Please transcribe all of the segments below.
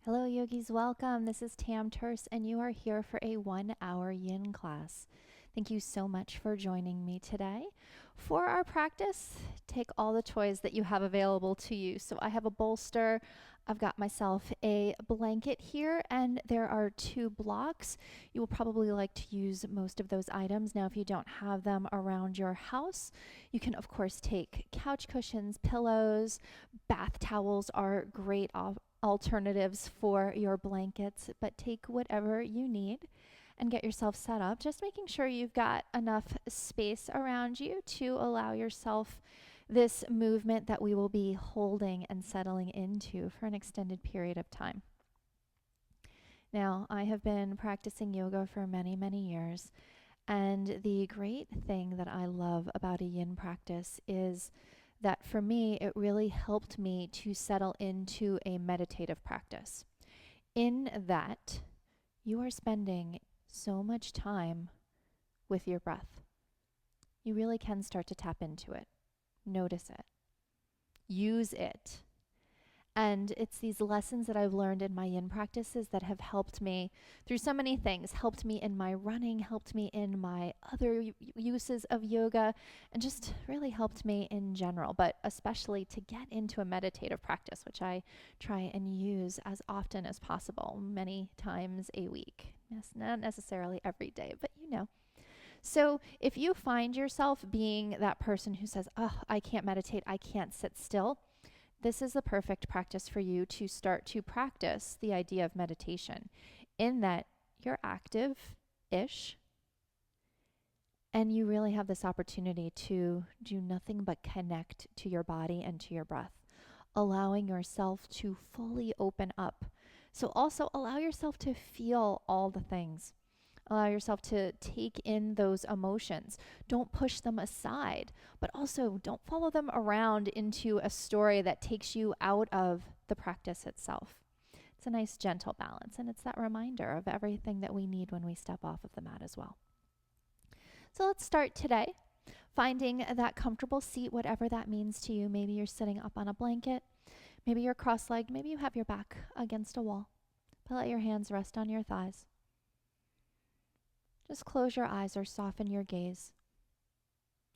Hello, yogis. Welcome. This is Tam Terse, and you are here for a 1 hour yin class. Thank you so much for joining me today. For our practice, take all the toys that you have available to you. So I have a bolster, I've got myself a blanket here, and there are 2 blocks. You will probably like to use most of those items. Now, if you don't have them around your house, you can, of course, take couch cushions, pillows, bath towels are great alternatives for your blankets, but take whatever you need and get yourself set up. Just making sure you've got enough space around you to allow yourself this movement that we will be holding and settling into for an extended period of time. Now, I have been practicing yoga for many, many years, and the great thing that I love about a yin practice is that for me, it really helped me to settle into a meditative practice. In that, you are spending so much time with your breath. You really can start to tap into it, notice it, use it. And it's these lessons that I've learned in my yin practices that have helped me through so many things, helped me in my running, helped me in my other uses of yoga, and just really helped me in general, but especially to get into a meditative practice, which I try and use as often as possible, many times a week. Yes, not necessarily every day, but you know. So if you find yourself being that person who says, oh, I can't meditate, I can't sit still, this is the perfect practice for you to start to practice the idea of meditation, in that you're active-ish and you really have this opportunity to do nothing but connect to your body and to your breath, allowing yourself to fully open up. So also allow yourself to feel all the things. Allow yourself to take in those emotions. Don't push them aside, but also don't follow them around into a story that takes you out of the practice itself. It's a nice, gentle balance, and it's that reminder of everything that we need when we step off of the mat as well. So let's start today, finding that comfortable seat, whatever that means to you. Maybe you're sitting up on a blanket. Maybe you're cross-legged. Maybe you have your back against a wall. But let your hands rest on your thighs. Just close your eyes or soften your gaze.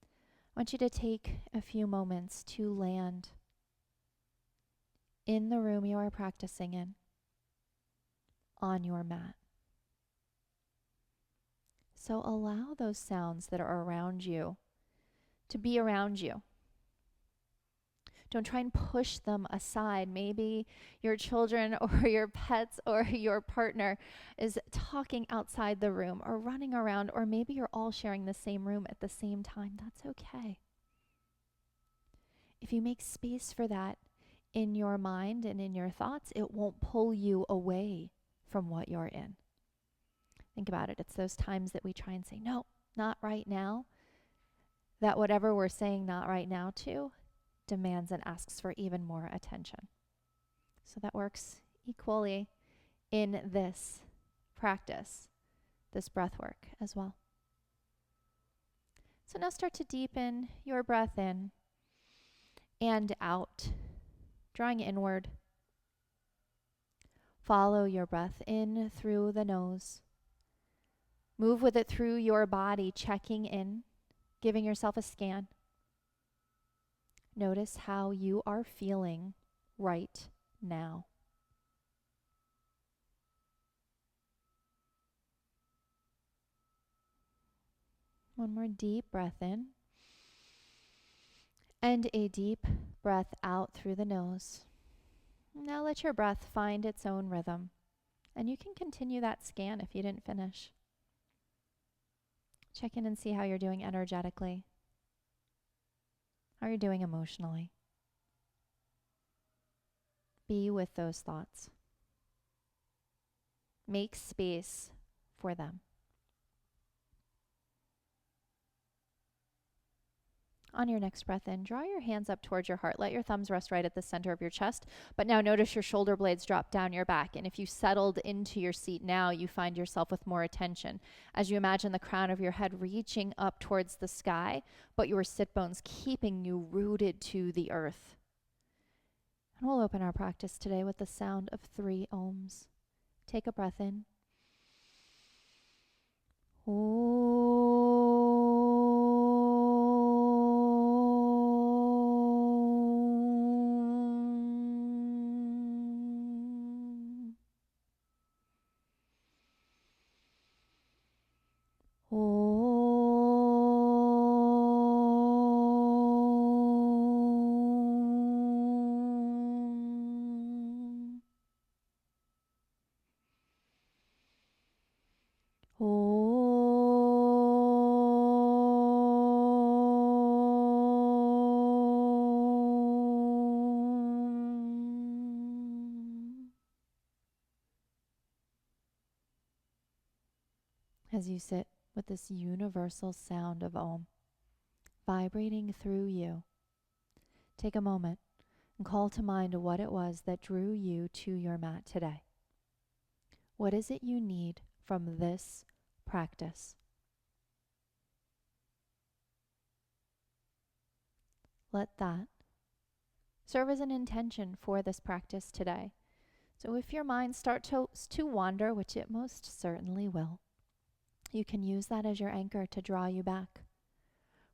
I want you to take a few moments to land in the room you are practicing in, on your mat. So allow those sounds that are around you to be around you. Don't try and push them aside. Maybe your children or your pets or your partner is talking outside the room or running around, or maybe you're all sharing the same room at the same time. That's okay. If you make space for that in your mind and in your thoughts, it won't pull you away from what you're in. Think about it. It's those times that we try and say, no, not right now, that whatever we're saying not right now to demands and asks for even more attention. So that works equally in this practice, this breath work as well. So now start to deepen your breath in and out, drawing inward. Follow your breath in through the nose. Move with it through your body, checking in, giving yourself a scan. Notice how you are feeling right now. One more deep breath in. And a deep breath out through the nose. Now let your breath find its own rhythm. And you can continue that scan if you didn't finish. Check in and see how you're doing energetically. How are you doing emotionally? Be with those thoughts. Make space for them. On your next breath in, draw your hands up towards your heart. Let your thumbs rest right at the center of your chest. But now notice your shoulder blades drop down your back. And if you settled into your seat now, you find yourself with more attention. As you imagine the crown of your head reaching up towards the sky, but your sit bones keeping you rooted to the earth. And we'll open our practice today with the sound of 3 ohms. Take a breath in. As you sit with this universal sound of Om vibrating through you, take a moment and call to mind what it was that drew you to your mat today. What is it you need from this practice? Let that serve as an intention for this practice today. So if your mind starts to wander, which it most certainly will, you can use that as your anchor to draw you back,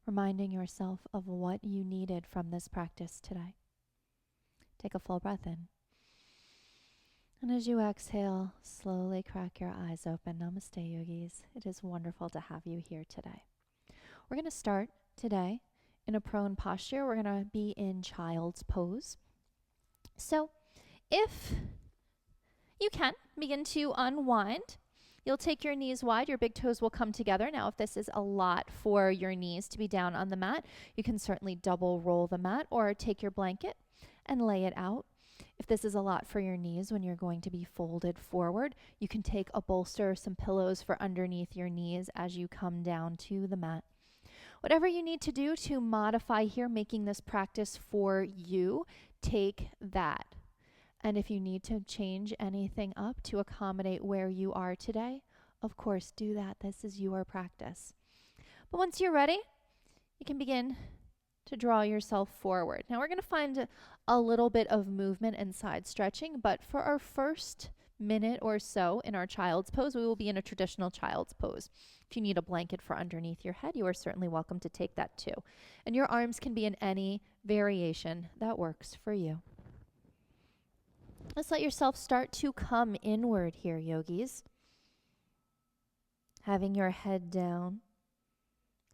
reminding yourself of what you needed from this practice today. Take a full breath in. And as you exhale, slowly crack your eyes open. Namaste, yogis. It is wonderful to have you here today. We're going to start today in a prone posture. We're going to be in child's pose. So if you can, begin to unwind. You'll take your knees wide, your big toes will come together. Now, if this is a lot for your knees to be down on the mat, you can certainly double roll the mat or take your blanket and lay it out. If this is a lot for your knees when you're going to be folded forward, you can take a bolster or some pillows for underneath your knees as you come down to the mat. Whatever you need to do to modify here, making this practice for you, take that. And if you need to change anything up to accommodate where you are today, of course, do that. This is your practice. But once you're ready, you can begin to draw yourself forward. Now we're going to find a little bit of movement and side stretching, but for our first minute or so in our child's pose, we will be in a traditional child's pose. If you need a blanket for underneath your head, you are certainly welcome to take that too. And your arms can be in any variation that works for you. Let's let yourself start to come inward here, yogis. Having your head down,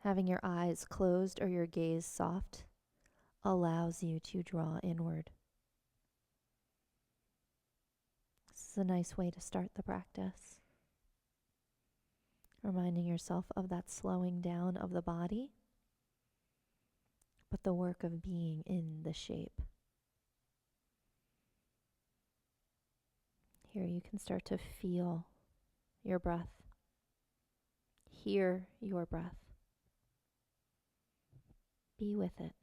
having your eyes closed or your gaze soft allows you to draw inward. This is a nice way to start the practice. Reminding yourself of that slowing down of the body, but the work of being in the shape. Here you can start to feel your breath, hear your breath, be with it.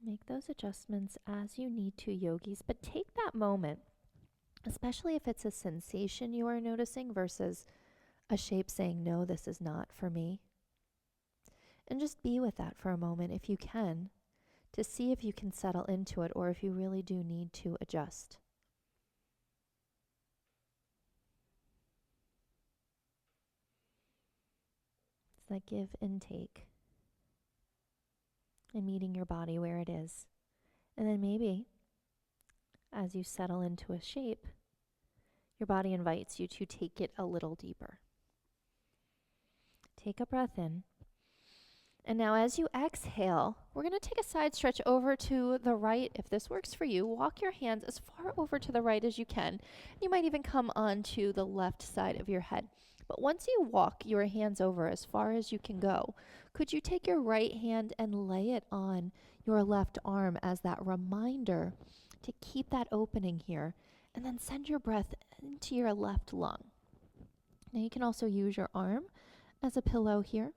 Make those adjustments as you need to, yogis, but take that moment, especially if it's a sensation you are noticing versus a shape saying, no, this is not for me. And just be with that for a moment if you can, to see if you can settle into it or if you really do need to adjust. It's that give and take and meeting your body where it is. And then maybe as you settle into a shape, your body invites you to take it a little deeper. Take a breath in. And now as you exhale, we're going to take a side stretch over to the right. If this works for you, walk your hands as far over to the right as you can. You might even come onto the left side of your head. But once you walk your hands over as far as you can go, could you take your right hand and lay it on your left arm as that reminder to keep that opening here, and then send your breath into your left lung. Now you can also use your arm as a pillow here,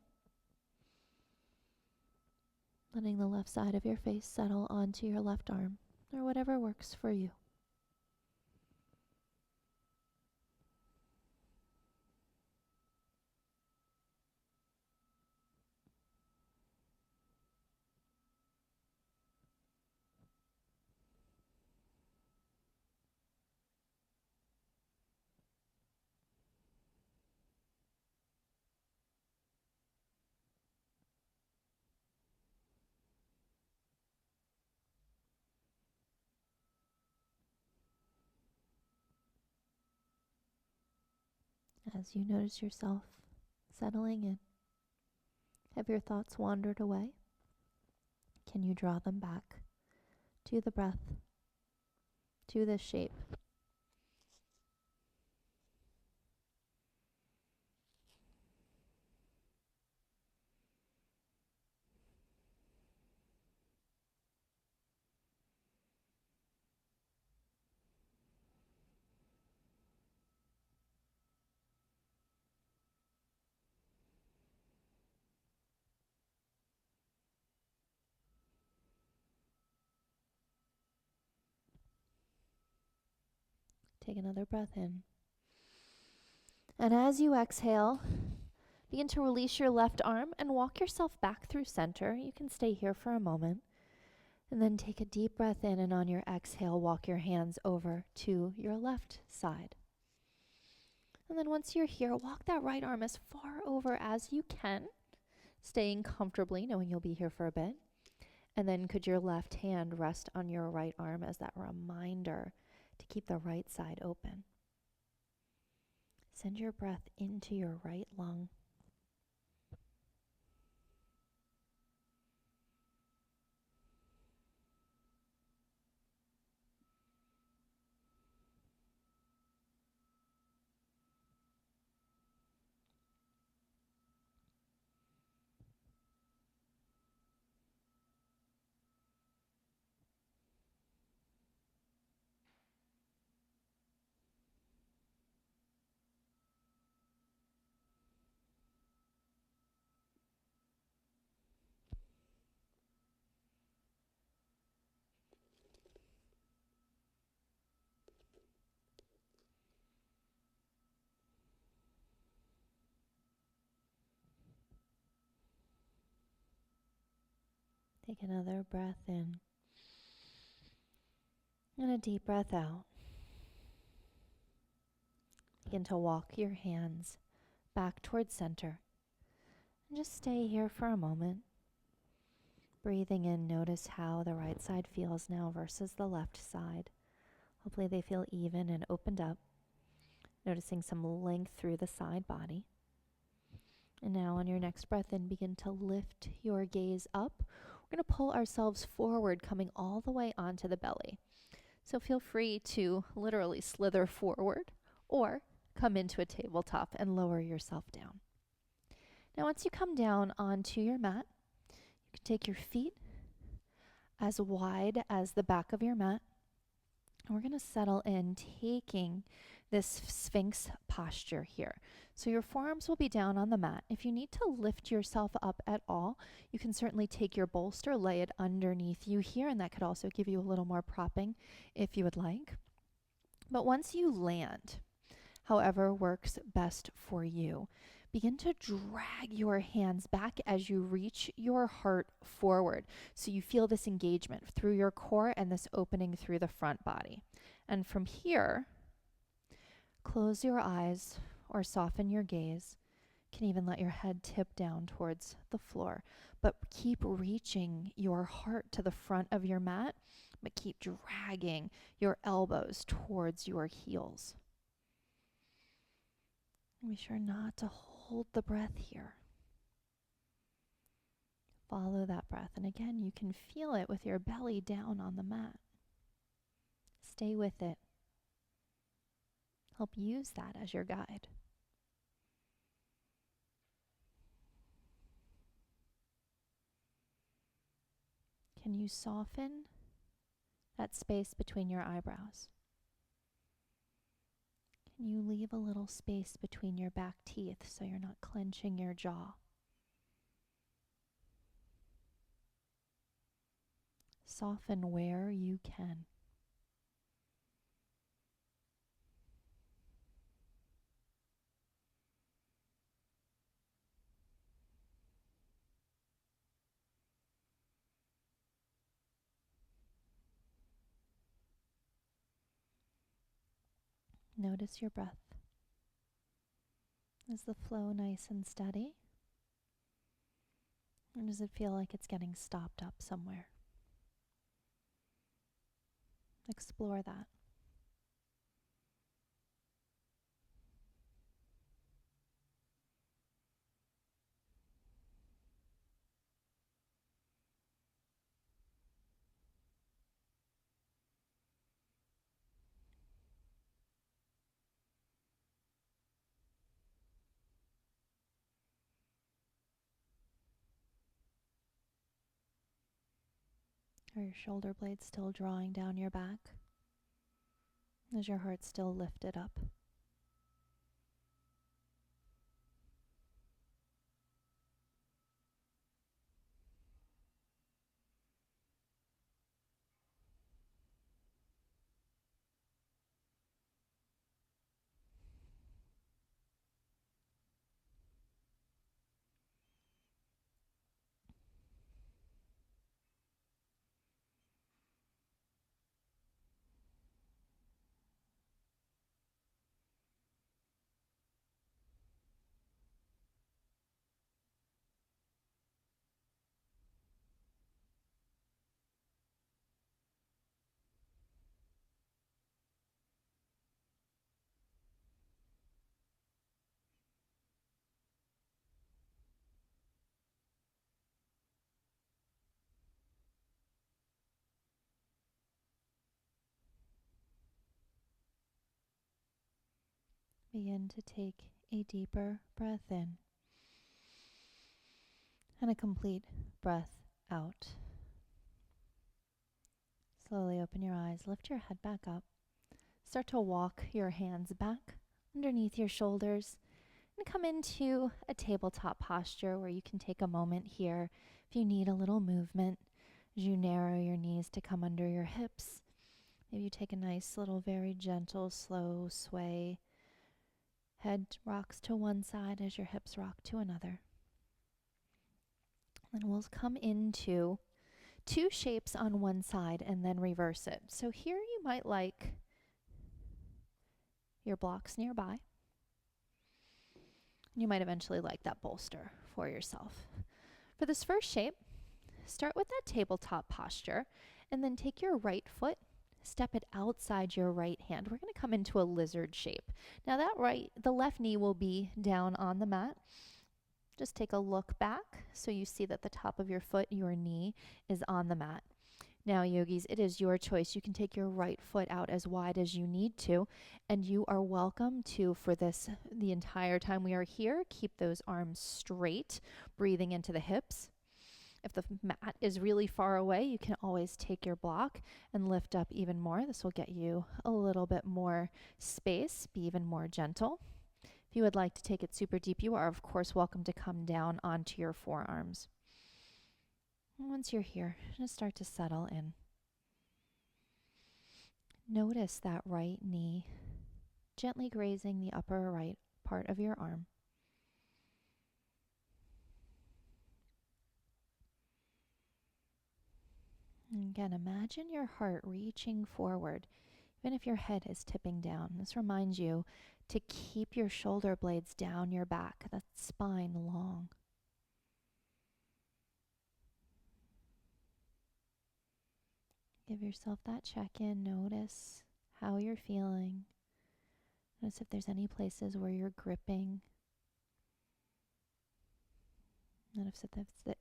letting the left side of your face settle onto your left arm, or whatever works for you. As you notice yourself settling in, have your thoughts wandered away? Can you draw them back to the breath, to this shape? Take another breath in. And as you exhale, begin to release your left arm and walk yourself back through center. You can stay here for a moment. And then take a deep breath in, and on your exhale, walk your hands over to your left side. And then once you're here, walk that right arm as far over as you can, staying comfortably, knowing you'll be here for a bit. And then could your left hand rest on your right arm as that reminder to keep the right side open. Send your breath into your right lung. Take another breath in and a deep breath out. Begin to walk your hands back towards center. And just stay here for a moment. Breathing in, notice how the right side feels now versus the left side. Hopefully they feel even and opened up. Noticing some length through the side body. And now on your next breath in, begin to lift your gaze up. We're going to pull ourselves forward, coming all the way onto the belly. So feel free to literally slither forward or come into a tabletop and lower yourself down. Now once you come down onto your mat, you can take your feet as wide as the back of your mat. And we're going to settle in, taking this Sphinx posture here. So your forearms will be down on the mat. If you need to lift yourself up at all, you can certainly take your bolster, lay it underneath you here, and that could also give you a little more propping if you would like. But once you land, however works best for you, begin to drag your hands back as you reach your heart forward. So you feel this engagement through your core and this opening through the front body. And from here, close your eyes or soften your gaze. You can even let your head tip down towards the floor. But keep reaching your heart to the front of your mat, but keep dragging your elbows towards your heels. Be sure not to hold the breath here. Follow that breath. And again, you can feel it with your belly down on the mat. Stay with it. Help use that as your guide. Can you soften that space between your eyebrows? Can you leave a little space between your back teeth so you're not clenching your jaw? Soften where you can. Notice your breath. Is the flow nice and steady? Or does it feel like it's getting stopped up somewhere? Explore that. Are your shoulder blades still drawing down your back? Is your heart still lifted up? Begin to take a deeper breath in and a complete breath out. Slowly open your eyes, lift your head back up. Start to walk your hands back underneath your shoulders and come into a tabletop posture where you can take a moment here if you need a little movement as you narrow your knees to come under your hips. Maybe you take a nice little very gentle, slow sway. Head rocks to one side as your hips rock to another. Then we'll come into two shapes on one side and then reverse it. So here you might like your blocks nearby. You might eventually like that bolster for yourself. For this first shape, start with that tabletop posture and then take your right foot, step it outside your right hand. We're going to come into a lizard shape. Now the left knee will be down on the mat. Just take a look back so you see that the top of your foot, your knee, is on the mat. Now, yogis, it is your choice. You can take your right foot out as wide as you need to, and you are welcome to, for this, the entire time we are here, keep those arms straight, breathing into the hips. If the mat is really far away, you can always take your block and lift up even more. This will get you a little bit more space, be even more gentle. If you would like to take it super deep, you are, of course, welcome to come down onto your forearms. And once you're here, just start to settle in. Notice that right knee gently grazing the upper right part of your arm. And again, imagine your heart reaching forward, even if your head is tipping down. This reminds you to keep your shoulder blades down your back, that spine long. Give yourself that check-in. Notice how you're feeling. Notice if there's any places where you're gripping. Notice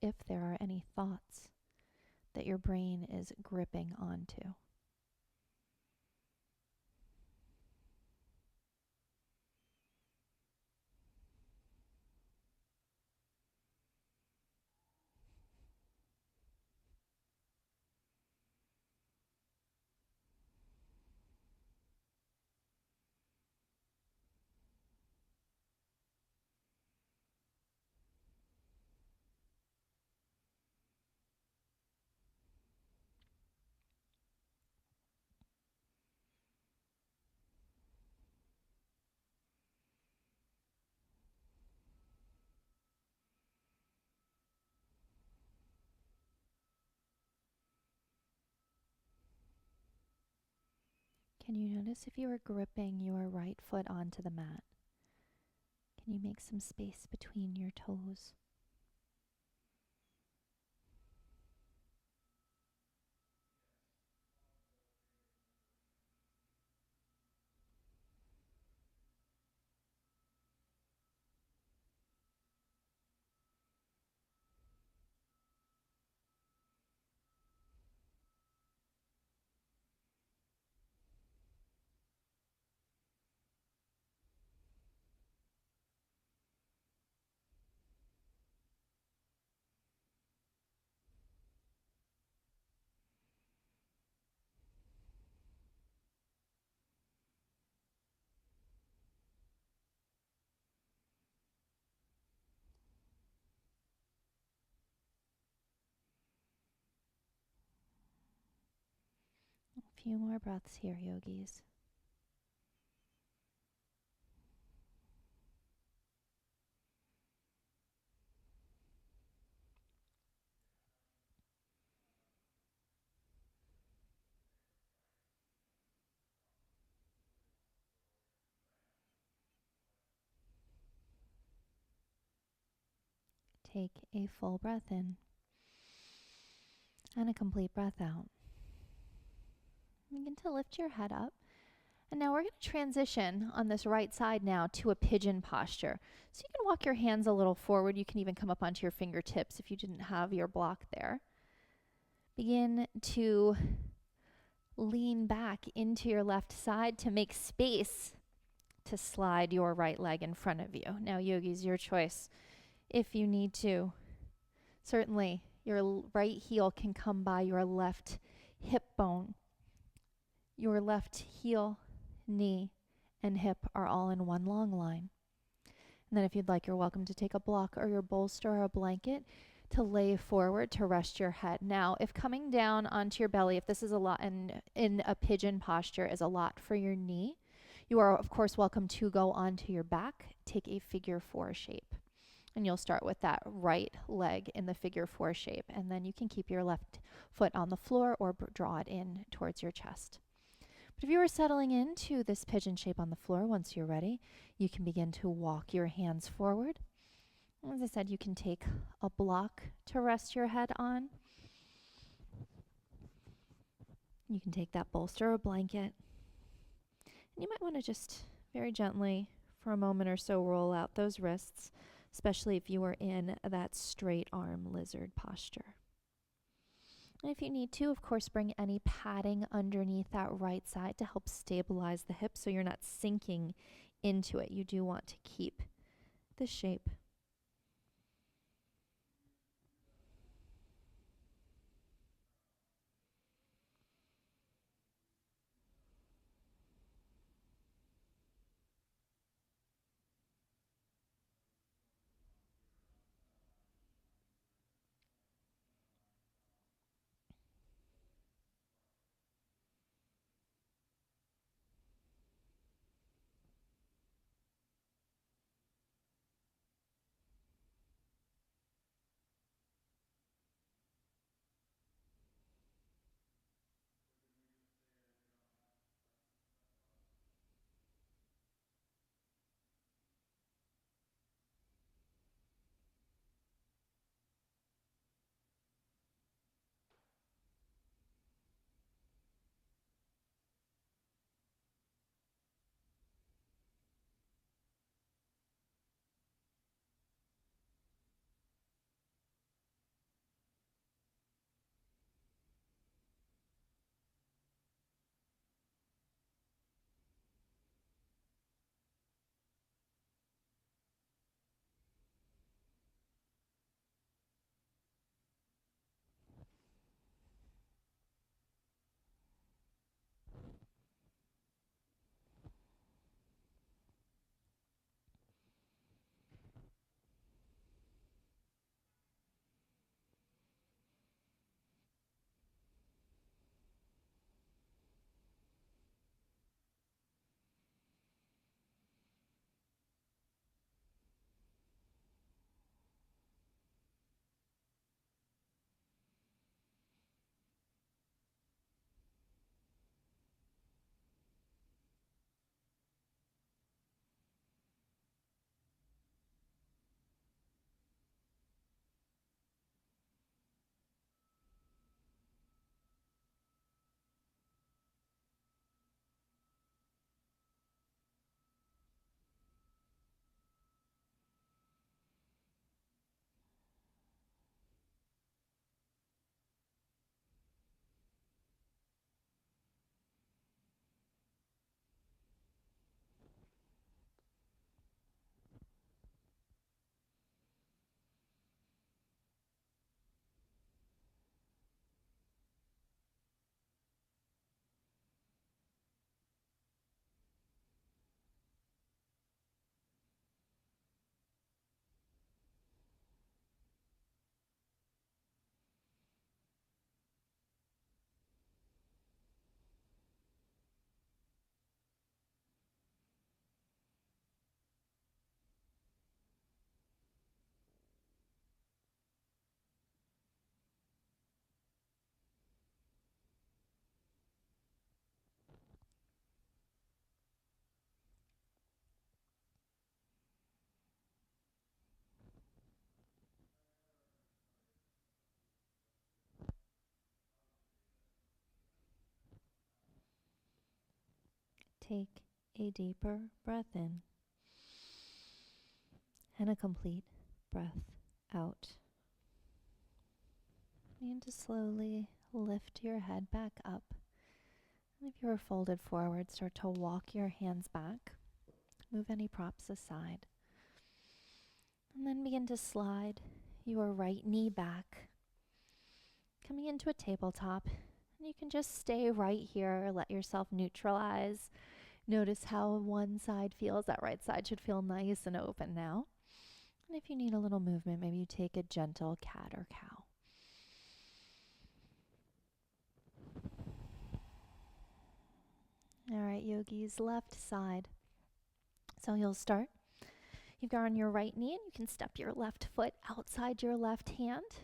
if there are any thoughts that your brain is gripping onto. Can you notice if you are gripping your right foot onto the mat? Can you make some space between your toes? few more breaths here, yogis. Take a full breath in and a complete breath out. Begin to lift your head up. And now we're going to transition on this right side now to a pigeon posture. So you can walk your hands a little forward. You can even come up onto your fingertips if you didn't have your block there. Begin to lean back into your left side to make space to slide your right leg in front of you. Now, yogis, your choice. If you need to, certainly your right heel can come by your left hip bone. Your left heel, knee, and hip are all in one long line. And then if you'd like, you're welcome to take a block or your bolster or a blanket to lay forward to rest your head. Now, if coming down onto your belly, if this is a lot in a pigeon posture is a lot for your knee, you are of course welcome to go onto your back, take a figure 4 shape. And you'll start with that right leg in the figure 4 shape, and then you can keep your left foot on the floor or draw it in towards your chest. But if you are settling into this pigeon shape on the floor, once you're ready, you can begin to walk your hands forward. As I said, you can take a block to rest your head on. You can take that bolster or blanket. And you might want to just very gently, for a moment or so, roll out those wrists, especially if you are in that straight arm lizard posture. And if you need to, of course, bring any padding underneath that right side to help stabilize the hips so you're not sinking into it. You do want to keep the shape. Take a deeper breath in and a complete breath out. Begin to slowly lift your head back up. And if you are folded forward, start to walk your hands back. Move any props aside. And then begin to slide your right knee back, coming into a tabletop. And you can just stay right here, let yourself neutralize. Notice how one side feels. That right side should feel nice and open now. And if you need a little movement, maybe you take a gentle cat or cow. All right, yogis, left side. So you'll start. You've got on your right knee, and you can step your left foot outside your left hand.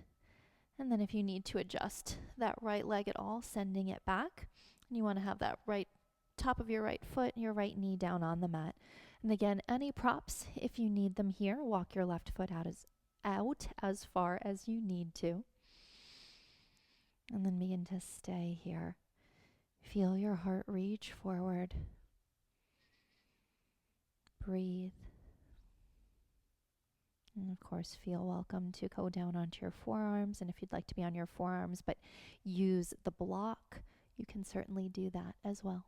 And then if you need to adjust that right leg at all, sending it back. And you want to have that right top of your right foot and your right knee down on the mat. And again, any props, if you need them here, walk your left foot out as far as you need to. And then begin to stay here. Feel your heart reach forward. Breathe. And of course, feel welcome to go down onto your forearms. And if you'd like to be on your forearms but use the block, you can certainly do that as well.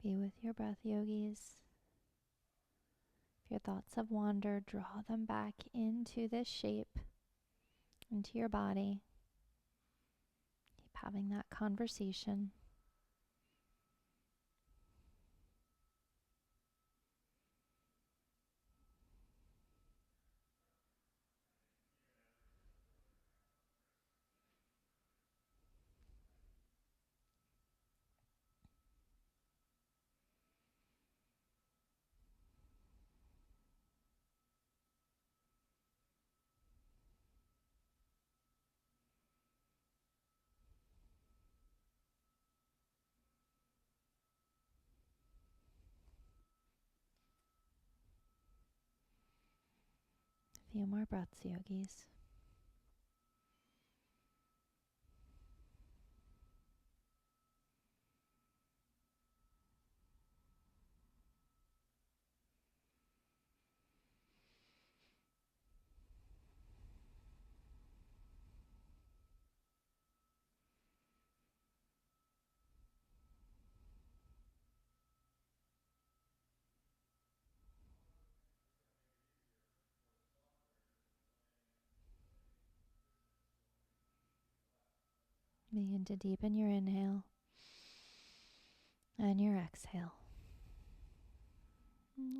Be with your breath, yogis. If your thoughts have wandered, draw them back into this shape, into your body. Keep having that conversation. A few more breaths, yogis. Begin to deepen your inhale and your exhale.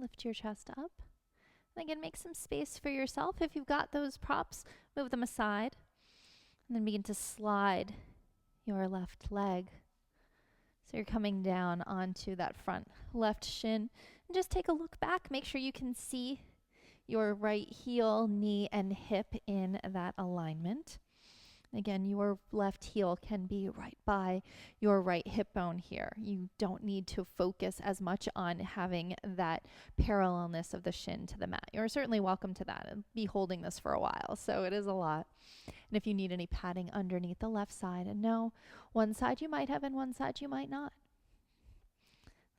Lift your chest up. And again, make some space for yourself. If you've got those props, move them aside. And then begin to slide your left leg. So you're coming down onto that front left shin. And just take a look back. Make sure you can see your right heel, knee, and hip in that alignment. Again, your left heel can be right by your right hip bone here. You don't need to focus as much on having that parallelness of the shin to the mat. You're certainly welcome to that and be holding this for a while. So it is a lot. And if you need any padding underneath the left side, and no, one side you might have and one side you might not.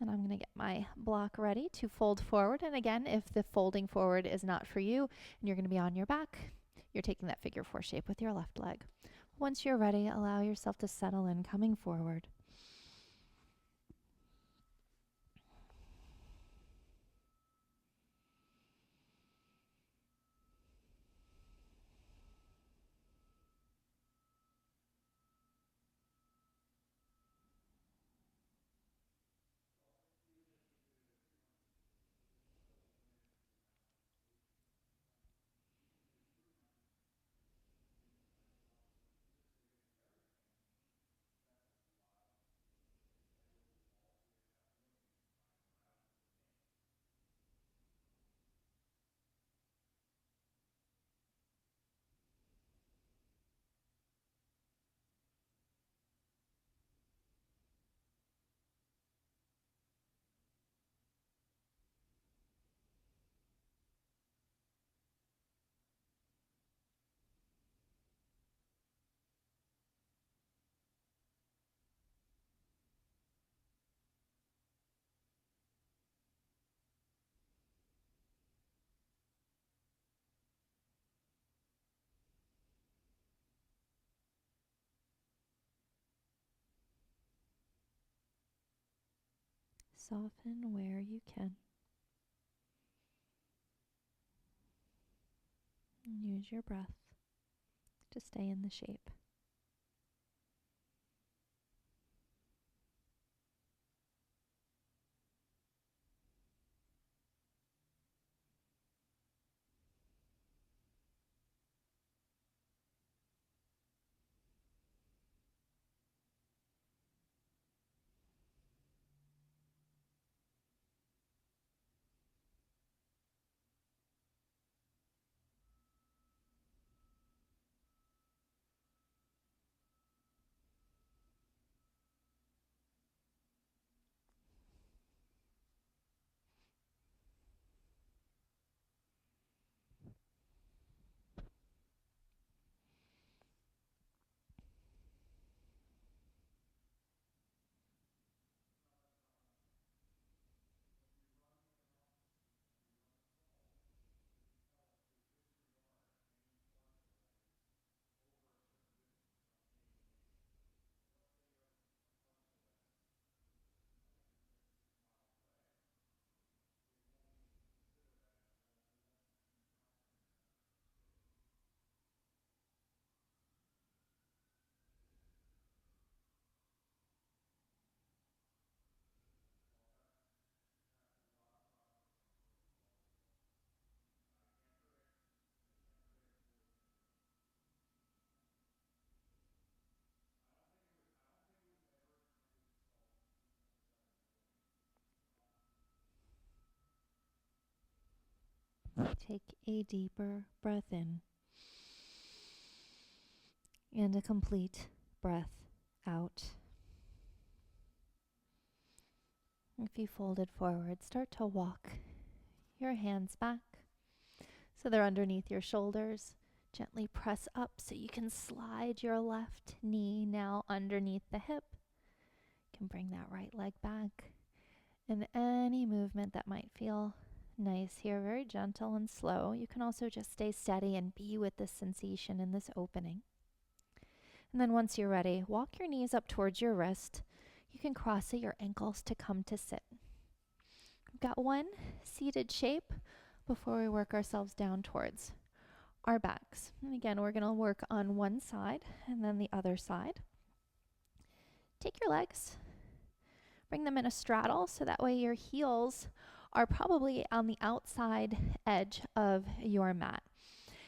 And I'm going to get my block ready to fold forward. And again, if the folding forward is not for you and you're going to be on your back, you're taking that figure 4 shape with your left leg. Once you're ready, allow yourself to settle in, coming forward. Soften where you can. And use your breath to stay in the shape. Take a deeper breath in and a complete breath out. If you folded forward, start to walk your hands back so they're underneath your shoulders. Gently press up so you can slide your left knee now underneath the hip. You can bring that right leg back. And any movement that might feel nice here, very gentle and slow. You can also just stay steady and be with this sensation in this opening. And then once you're ready, walk your knees up towards your wrist. You can cross at your ankles to come to sit. We've got one seated shape before we work ourselves down towards our backs. And again, we're going to work on one side and then the other side. Take your legs, bring them in a straddle so that way your heels are probably on the outside edge of your mat.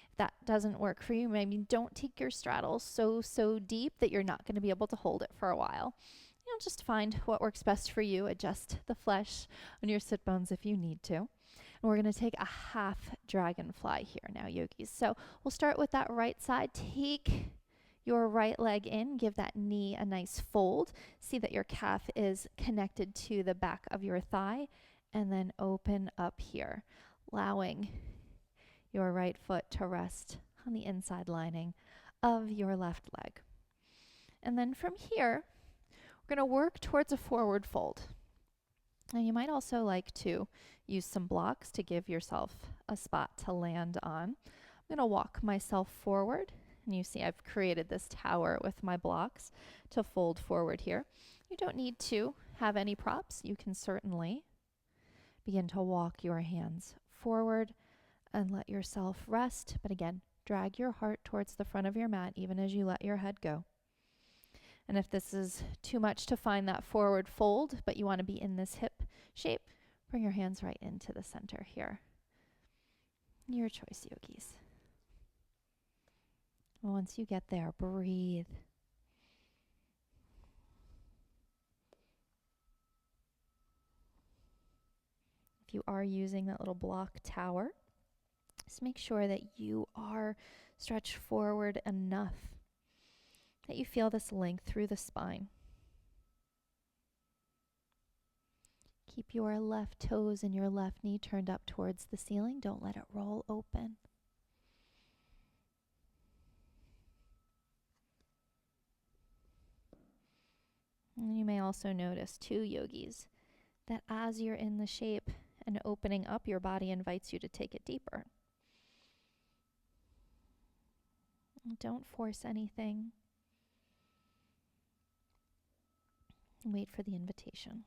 If that doesn't work for you, maybe don't take your straddle so deep that you're not going to be able to hold it for a while. You know, just find what works best for you. Adjust the flesh on your sit bones if you need to. And we're going to take a half dragonfly here now, yogis. So we'll start with that right side. Take your right leg in, give that knee a nice fold. See that your calf is connected to the back of your thigh, and then open up here, allowing your right foot to rest on the inside lining of your left leg. And then from here, we're going to work towards a forward fold. And you might also like to use some blocks to give yourself a spot to land on. I'm going to walk myself forward, and you see I've created this tower with my blocks to fold forward here. You don't need to have any props. You can certainly begin to walk your hands forward and let yourself rest. But again, drag your heart towards the front of your mat even as you let your head go. And if this is too much to find that forward fold, but you want to be in this hip shape, bring your hands right into the center here. Your choice, yogis. Once you get there, breathe. If you are using that little block tower, just make sure that you are stretched forward enough that you feel this length through the spine. Keep your left toes and your left knee turned up towards the ceiling. Don't let it roll open. And you may also notice too, yogis, that as you're in the shape and opening up, your body invites you to take it deeper. Don't force anything. Wait for the invitation.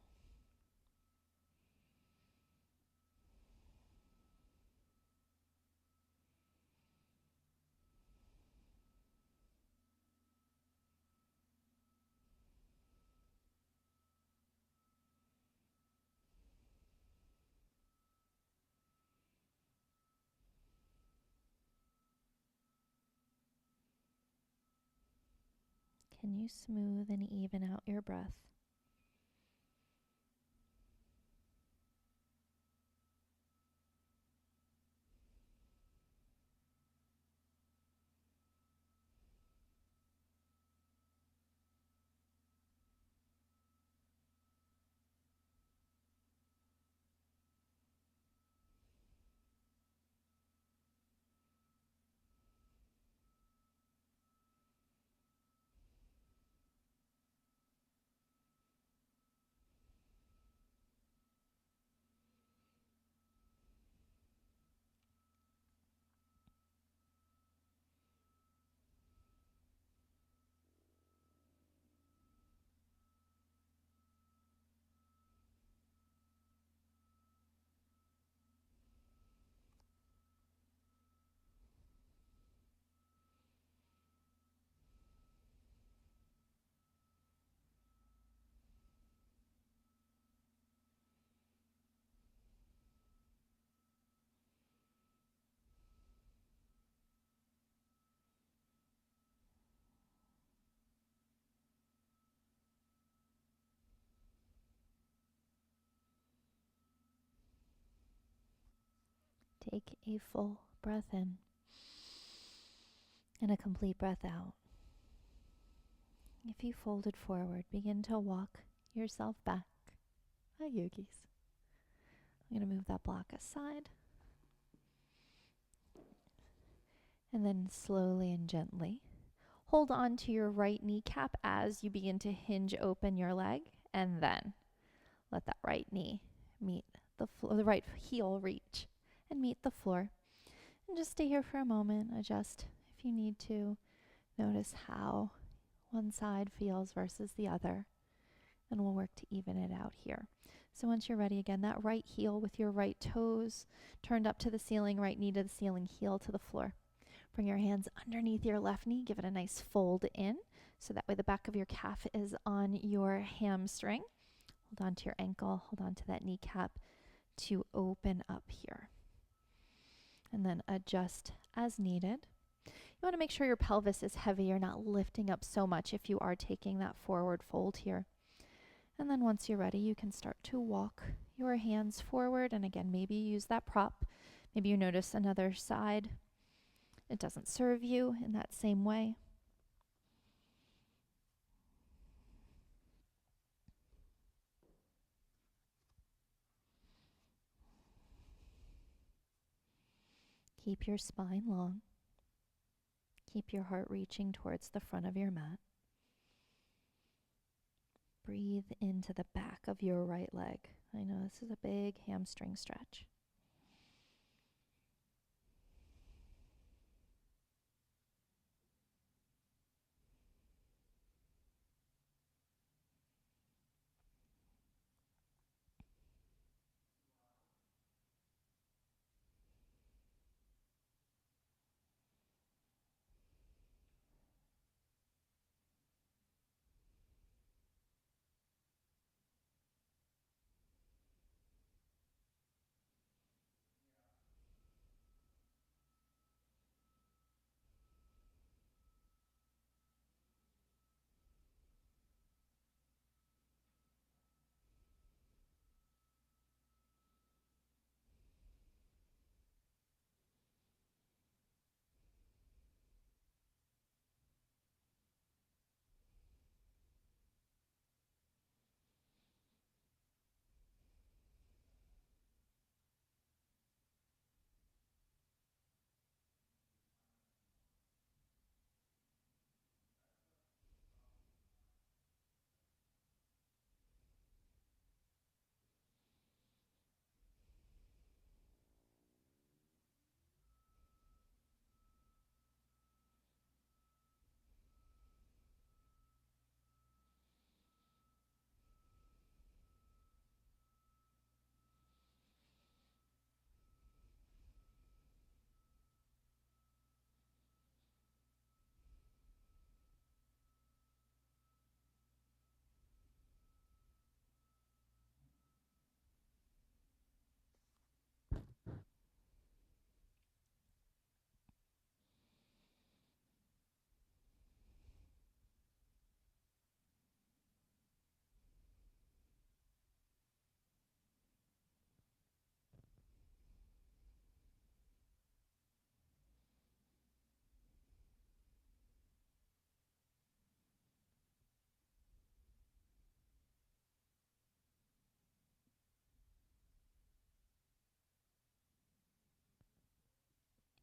Can you smooth and even out your breath? Take a full breath in and a complete breath out. If you folded forward, begin to walk yourself back. Hi, yogis. I'm going to move that block aside. And then slowly and gently hold on to your right kneecap as you begin to hinge open your leg, and then let that right knee meet the floor, the right heel reach and meet the floor. And just stay here for a moment. Adjust if you need to. Notice how one side feels versus the other. And we'll work to even it out here. So once you're ready, again, that right heel with your right toes turned up to the ceiling, right knee to the ceiling, heel to the floor. Bring your hands underneath your left knee. Give it a nice fold in. So that way the back of your calf is on your hamstring. Hold on to your ankle. Hold on to that kneecap to open up here. And then adjust as needed. You want to make sure your pelvis is heavy. You're not lifting up so much if you are taking that forward fold here. And then once you're ready, you can start to walk your hands forward. And again, maybe you use that prop. Maybe you notice another side. It doesn't serve you in that same way. Keep your spine long. Keep your heart reaching towards the front of your mat. Breathe into the back of your right leg. I know this is a big hamstring stretch.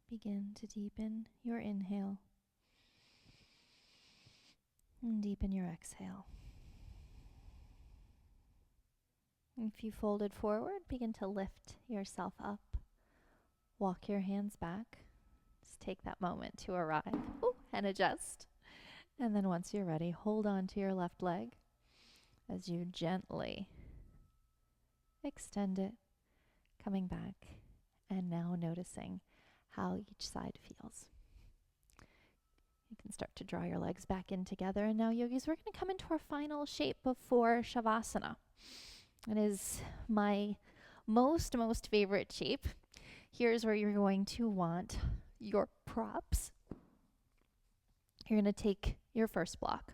Begin to deepen your inhale and deepen your exhale. If you folded forward, begin to lift yourself up. Walk your hands back. Just take that moment to arrive. Ooh, and adjust. And then once you're ready, hold on to your left leg as you gently extend it, coming back, and now noticing how each side feels. You can start to draw your legs back in together. And now, yogis, we're going to come into our final shape before Shavasana. It is my most favorite shape. Here's where you're going to want your props. You're going to take your first block,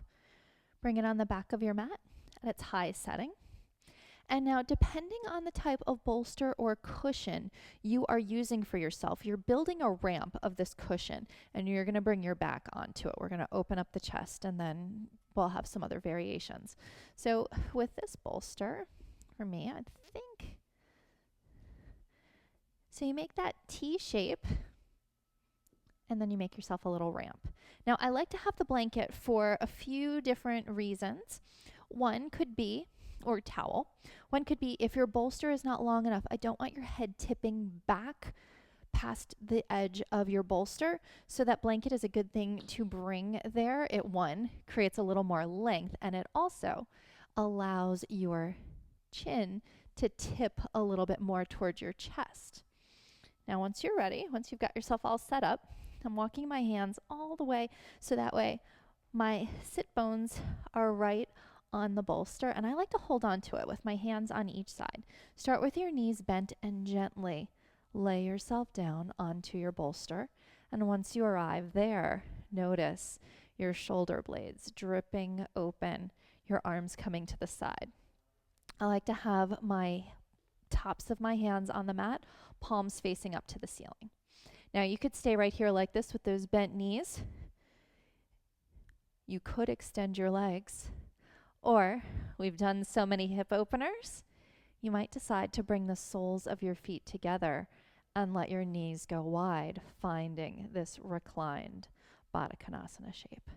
bring it on the back of your mat at its high setting. And now, depending on the type of bolster or cushion you are using for yourself, you're building a ramp of this cushion, and you're going to bring your back onto it. We're going to open up the chest, and then we'll have some other variations. So with this bolster, for me, I think, so you make that T shape, and then you make yourself a little ramp. Now, I like to have the blanket for a few different reasons. One could be, or towel. One could be if your bolster is not long enough, I don't want your head tipping back past the edge of your bolster. So that blanket is a good thing to bring there. It, one, creates a little more length, and it also allows your chin to tip a little bit more towards your chest. Now, once you're ready, once you've got yourself all set up, I'm walking my hands all the way so that way my sit bones are right on the bolster, and I like to hold on to it with my hands on each side. Start with your knees bent and gently lay yourself down onto your bolster. And once you arrive there, notice your shoulder blades dripping open, your arms coming to the side. I like to have my tops of my hands on the mat, palms facing up to the ceiling. Now you could stay right here like this with those bent knees. You could extend your legs. Or, we've done so many hip openers, you might decide to bring the soles of your feet together and let your knees go wide, finding this reclined Baddha Konasana shape.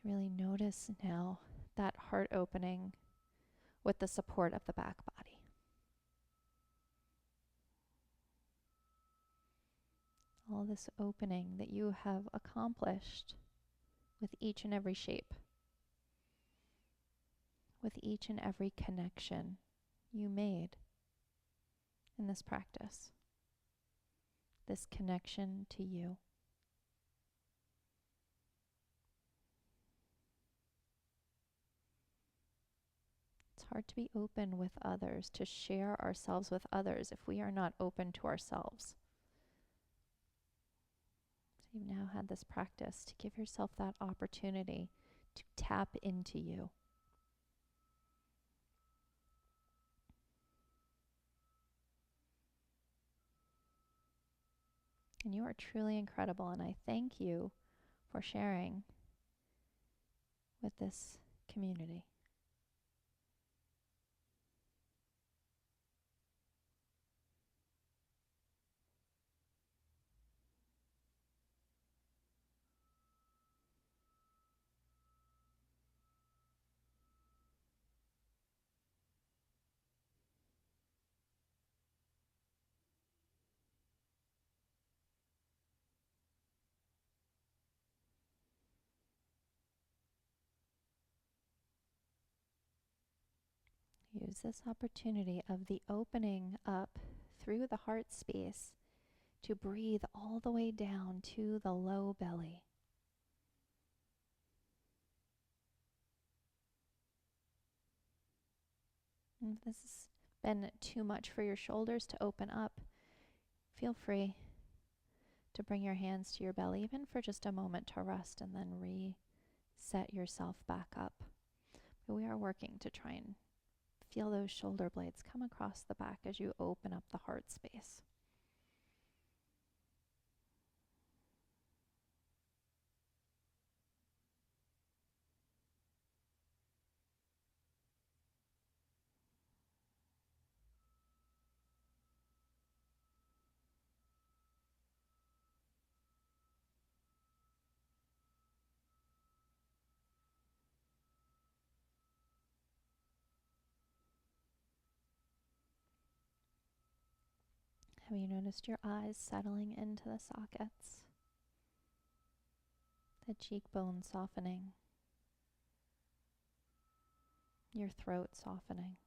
So really notice now that heart opening with the support of the back body. All this opening that you have accomplished with each and every shape, with each and every connection you made in this practice, this connection to you. It's hard to be open with others, to share ourselves with others if we are not open to ourselves. So you've now had this practice to give yourself that opportunity to tap into you. And you are truly incredible, and I thank you for sharing with this community. Use this opportunity of the opening up through the heart space to breathe all the way down to the low belly. And if this has been too much for your shoulders to open up, feel free to bring your hands to your belly, even for just a moment to rest, and then reset yourself back up. But we are working to try and feel those shoulder blades come across the back as you open up the heart space. Have you noticed your eyes settling into the sockets? The cheekbone softening, your throat softening.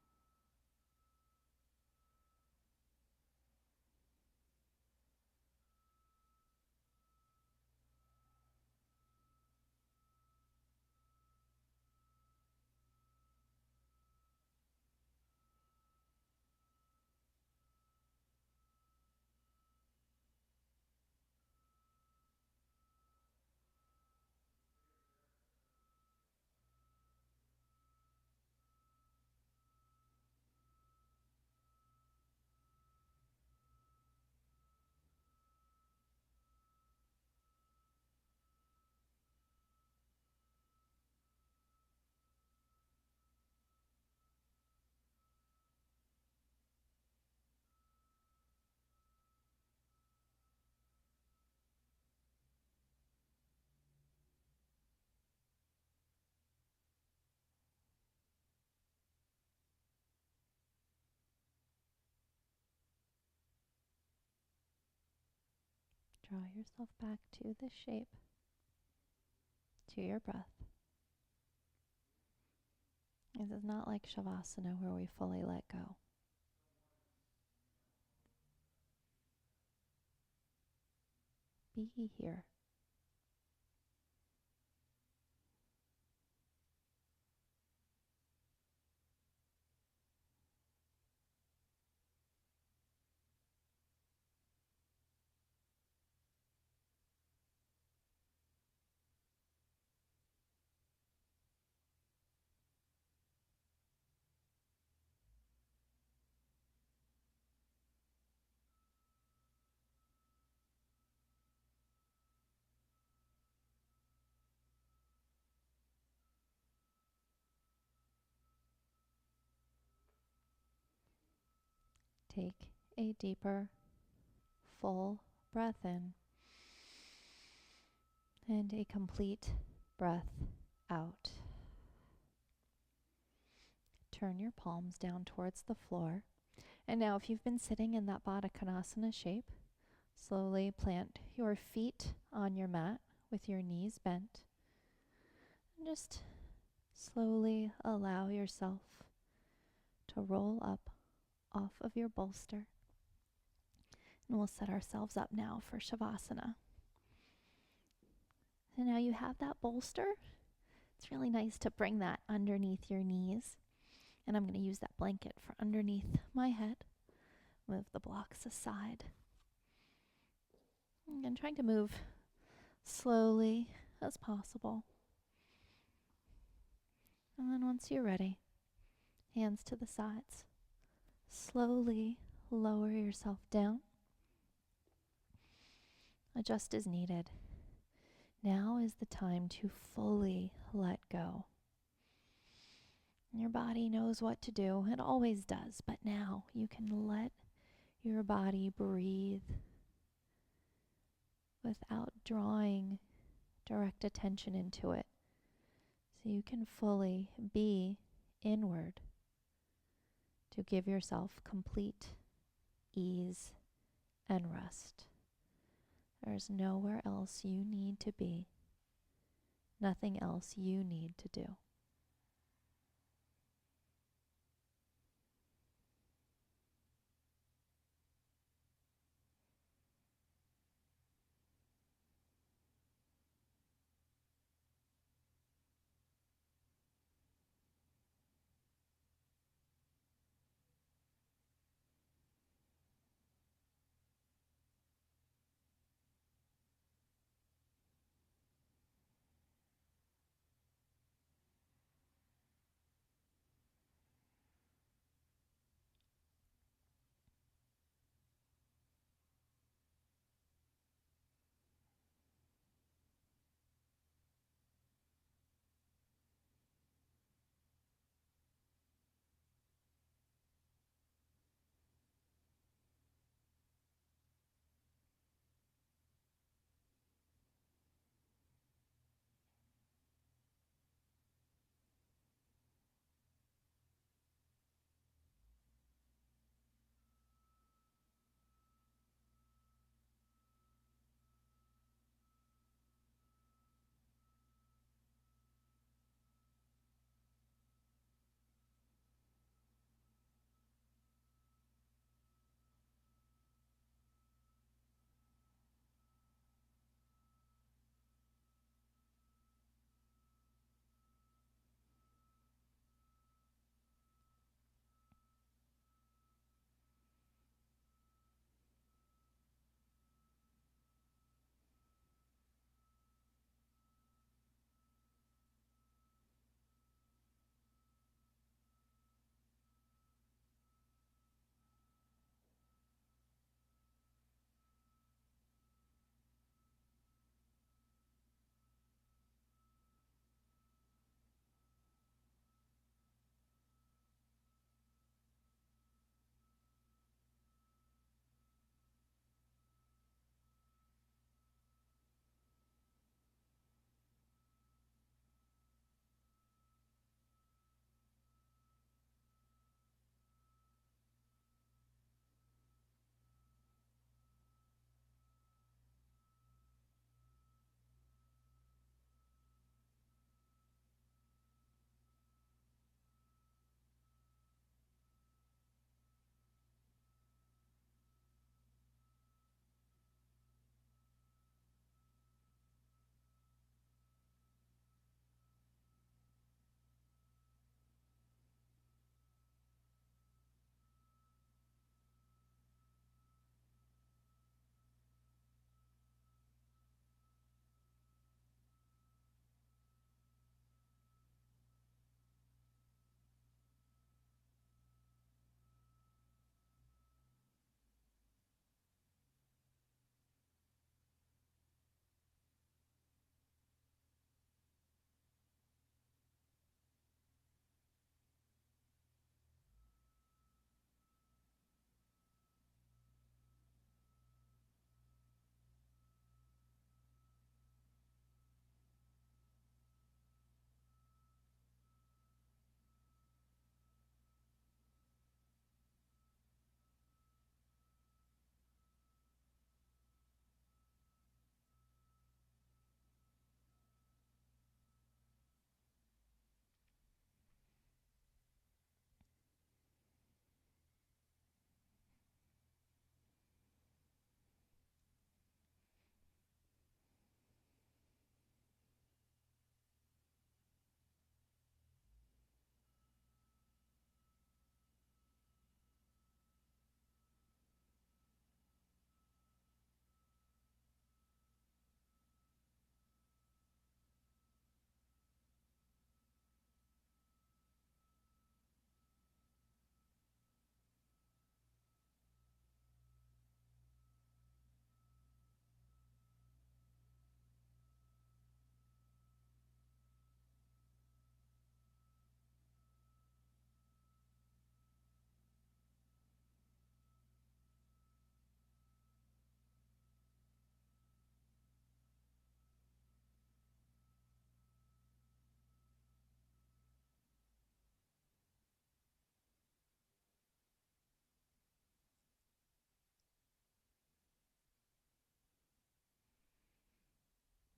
Draw yourself back to the shape, to your breath. This is not like Shavasana where we fully let go. Be here. Take a deeper, full breath in and a complete breath out. Turn your palms down towards the floor. And now, if you've been sitting in that Baddha Konasana shape, slowly plant your feet on your mat with your knees bent. And just slowly allow yourself to roll up off of your bolster. And we'll set ourselves up now for Shavasana. And now you have that bolster. It's really nice to bring that underneath your knees. And I'm going to use that blanket for underneath my head. Move the blocks aside. And trying to move slowly as possible. And then once you're ready, hands to the sides. Slowly lower yourself down. Adjust as needed. Now is the time to fully let go. Your body knows what to do. It always does. But now you can let your body breathe without drawing direct attention into it. So you can fully be inward to give yourself complete ease and rest. There's nowhere else you need to be. Nothing else you need to do.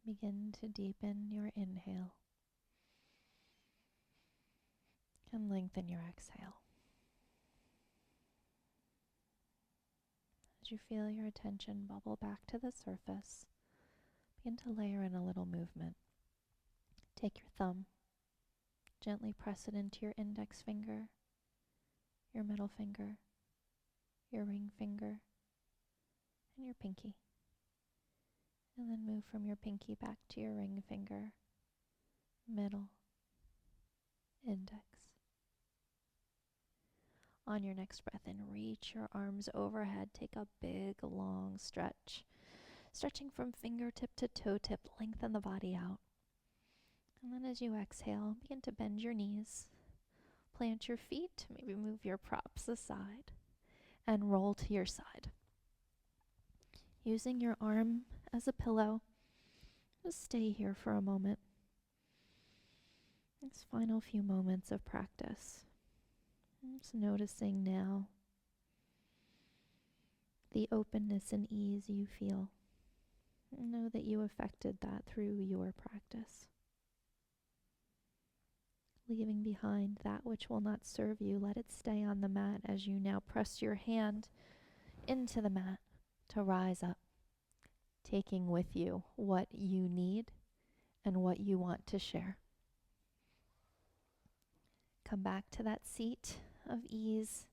Begin to deepen your inhale and lengthen your exhale. As you feel your attention bubble back to the surface, begin to layer in a little movement. Take your thumb, gently press it into your index finger, your middle finger, your ring finger, and your pinky. And then move from your pinky back to your ring finger, middle, index. On your next breath in, reach your arms overhead. Take a big, long stretch. Stretching from fingertip to toe tip, lengthen the body out. And then as you exhale, begin to bend your knees. Plant your feet, maybe move your props aside, and roll to your side. Using your arm as a pillow, just stay here for a moment. These final few moments of practice. Just noticing now the openness and ease you feel. Know that you affected that through your practice. Leaving behind that which will not serve you, let it stay on the mat as you now press your hand into the mat to rise up, taking with you what you need and what you want to share. Come back to that seat of ease.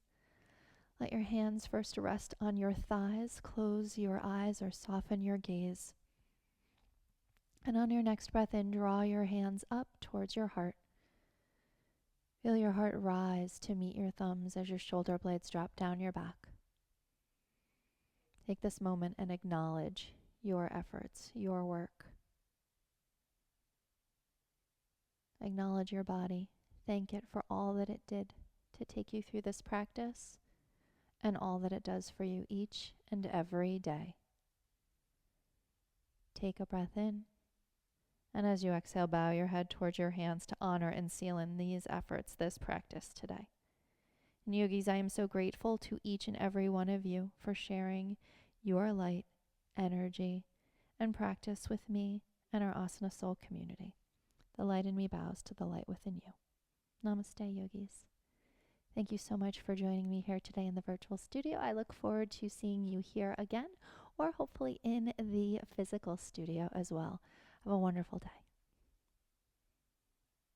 Let your hands first rest on your thighs. Close your eyes or soften your gaze. And on your next breath in, draw your hands up towards your heart. Feel your heart rise to meet your thumbs as your shoulder blades drop down your back. Take this moment and acknowledge your efforts, your work. Acknowledge your body. Thank it for all that it did to take you through this practice and all that it does for you each and every day. Take a breath in, and as you exhale, bow your head towards your hands to honor and seal in these efforts, this practice today. And yogis, I am so grateful to each and every one of you for sharing your light, energy, and practice with me and our Asana Soul community. The light in me bows to the light within you. Namaste, yogis. Thank you so much for joining me here today in the virtual studio. I look forward to seeing you here again, or hopefully in the physical studio as well. Have a wonderful day.